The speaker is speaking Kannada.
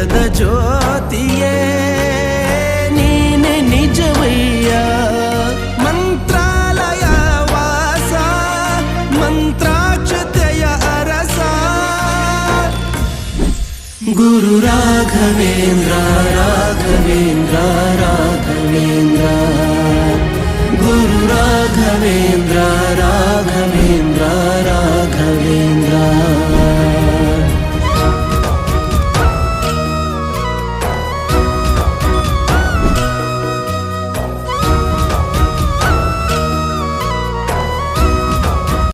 ಜಗದ ಜ್ಯೋತಿಯೇ ನೀನೆ ನಿಜವಯ್ಯ. ಮಂತ್ರಾಲಯ ವಾಸ ಮಂತ್ರಾಕ್ಷತೆಯ ಅರಸ ಗುರು ರಾಘವೇಂದ್ರ ರಾಘವೇಂದ್ರ ರಾಘವೇಂದ್ರ ಗುರು ರಾಘವೇಂದ್ರ ರಾಘವೇಂದ್ರ